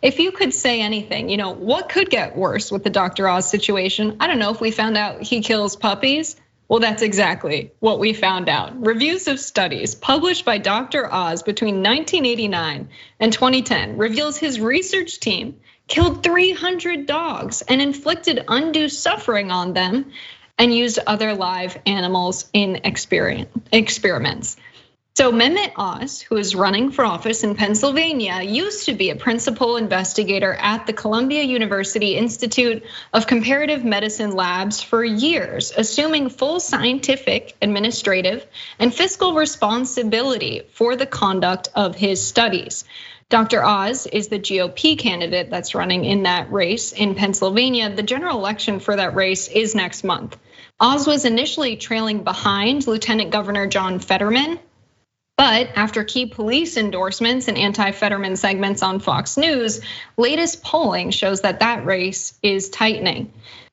If you could say anything, what could get worse with the Dr. Oz situation? I don't know, if we found out he kills puppies. Well, that's exactly what we found out. Reviews of studies published by Dr. Oz between 1989 and 2010 reveals his research team killed 300 dogs and inflicted undue suffering on them and used other live animals in experiments. So Mehmet Oz, who is running for office in Pennsylvania, used to be a principal investigator at the Columbia University Institute of Comparative Medicine labs for years, assuming full scientific, administrative, and fiscal responsibility for the conduct of his studies. Dr. Oz is the GOP candidate that's running in that race in Pennsylvania. The general election for that race is next month. Oz was initially trailing behind Lieutenant Governor John Fetterman, but after key police endorsements and anti-Fetterman segments on Fox News, latest polling shows that race is tightening.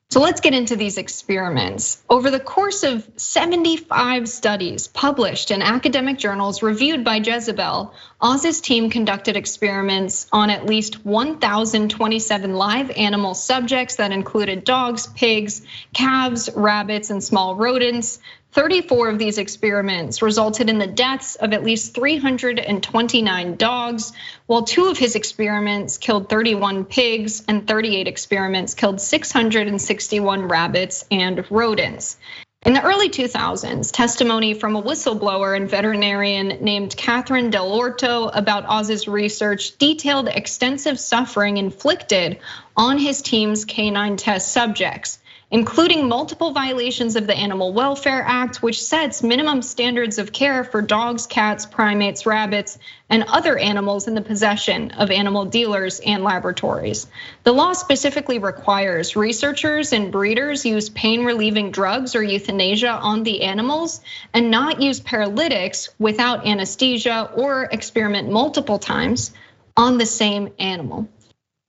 So let's get into these experiments. Over the course of 75 studies published in academic journals reviewed by Jezebel, Oz's team conducted experiments on at least 1,027 live animal subjects that included dogs, pigs, calves, rabbits, and small rodents. 34 of these experiments resulted in the deaths of at least 329 dogs, while 2 of his experiments killed 31 pigs and 38 experiments killed 661 rabbits and rodents. In the early 2000s, testimony from a whistleblower and veterinarian named Catherine Dell'Orto about Oz's research detailed extensive suffering inflicted on his team's canine test subjects, including multiple violations of the Animal Welfare Act, which sets minimum standards of care for dogs, cats, primates, rabbits, and other animals in the possession of animal dealers and laboratories. The law specifically requires researchers and breeders use pain-relieving drugs or euthanasia on the animals and not use paralytics without anesthesia or experiment multiple times on the same animal.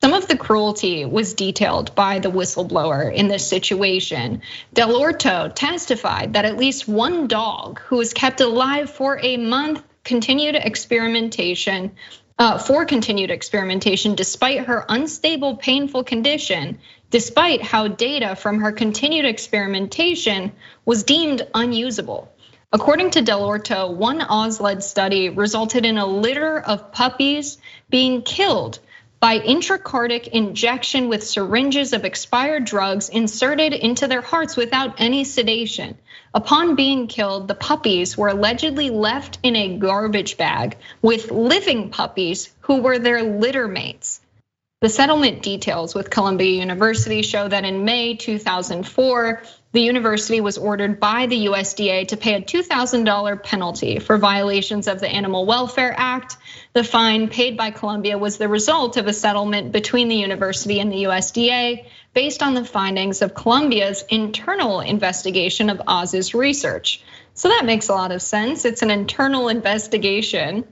Some of the cruelty was detailed by the whistleblower in this situation. Dell'Orto testified that at least one dog who was kept alive for a month continued experimentation despite her unstable, painful condition, despite how data from her continued experimentation was deemed unusable. According to Dell'Orto, one Oz-led study resulted in a litter of puppies being killed by intracardiac injection with syringes of expired drugs inserted into their hearts without any sedation. Upon being killed, the puppies were allegedly left in a garbage bag with living puppies who were their litter mates. The settlement details with Columbia University show that in May 2004, the university was ordered by the USDA to pay a $2,000 penalty for violations of the Animal Welfare Act. The fine paid by Columbia was the result of a settlement between the university and the USDA based on the findings of Columbia's internal investigation of Oz's research. So that makes a lot of sense. It's an internal investigation.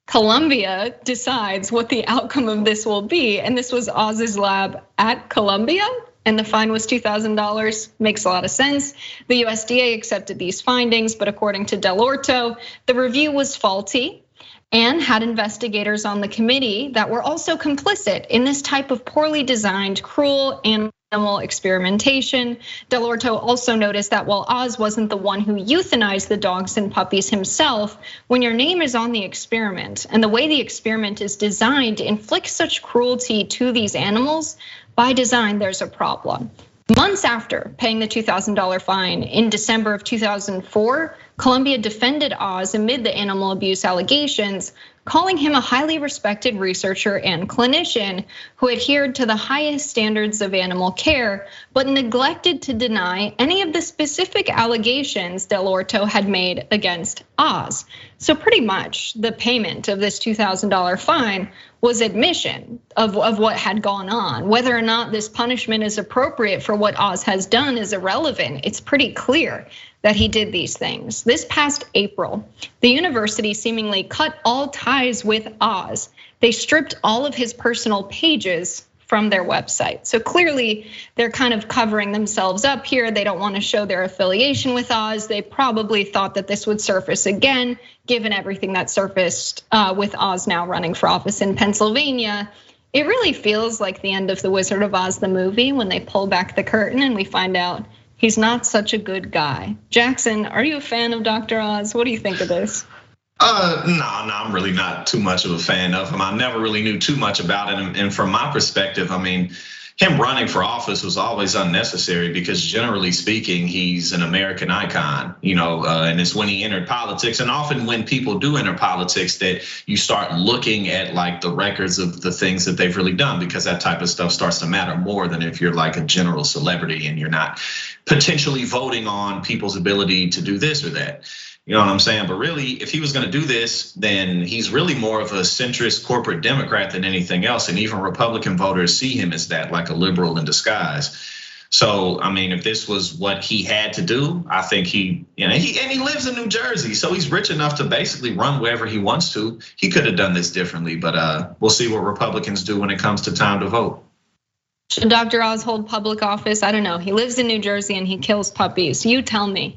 Columbia decides what the outcome of this will be, and this was Oz's lab at Columbia, and the fine was $2,000. Makes a lot of sense. The USDA accepted these findings, but according to Dell'Orto, the review was faulty and had investigators on the committee that were also complicit in this type of poorly designed, cruel animal experimentation. Dell'Orto also noticed that while Oz wasn't the one who euthanized the dogs and puppies himself, when your name is on the experiment and the way the experiment is designed to inflict such cruelty to these animals, by design, there's a problem. Months after paying the $2,000 fine in December of 2004, Columbia defended Oz amid the animal abuse allegations, calling him a highly respected researcher and clinician who adhered to the highest standards of animal care, but neglected to deny any of the specific allegations Dell'Orto had made against Oz. So pretty much the payment of this $2,000 fine was admission of what had gone on. Whether or not this punishment is appropriate for what Oz has done is irrelevant. It's pretty clear that he did these things. This past April, the university seemingly cut all ties with Oz. They stripped all of his personal pages from their website. So clearly they're kind of covering themselves up here. They don't want to show their affiliation with Oz. They probably thought that this would surface again, given everything that surfaced with Oz now running for office in Pennsylvania. It really feels like the end of The Wizard of Oz, the movie, when they pull back the curtain and we find out he's not such a good guy. Jackson, are you a fan of Dr. Oz? What do you think of this? No, I'm really not too much of a fan of him. I never really knew too much about it. And from my perspective, I mean, him running for office was always unnecessary because generally speaking, he's an American icon, and it's when he entered politics. And often when people do enter politics that you start looking at like the records of the things that they've really done, because that type of stuff starts to matter more than if you're like a general celebrity and you're not potentially voting on people's ability to do this or that. You know what I'm saying? But really, if he was gonna do this, then he's really more of a centrist corporate Democrat than anything else. And even Republican voters see him as that, like a liberal in disguise. So, I mean, if this was what he had to do, I think he lives in New Jersey, so he's rich enough to basically run wherever he wants to. He could have done this differently, but we'll see what Republicans do when it comes to time to vote. Should Dr. Oz hold public office? I don't know. He lives in New Jersey and he kills puppies. You tell me.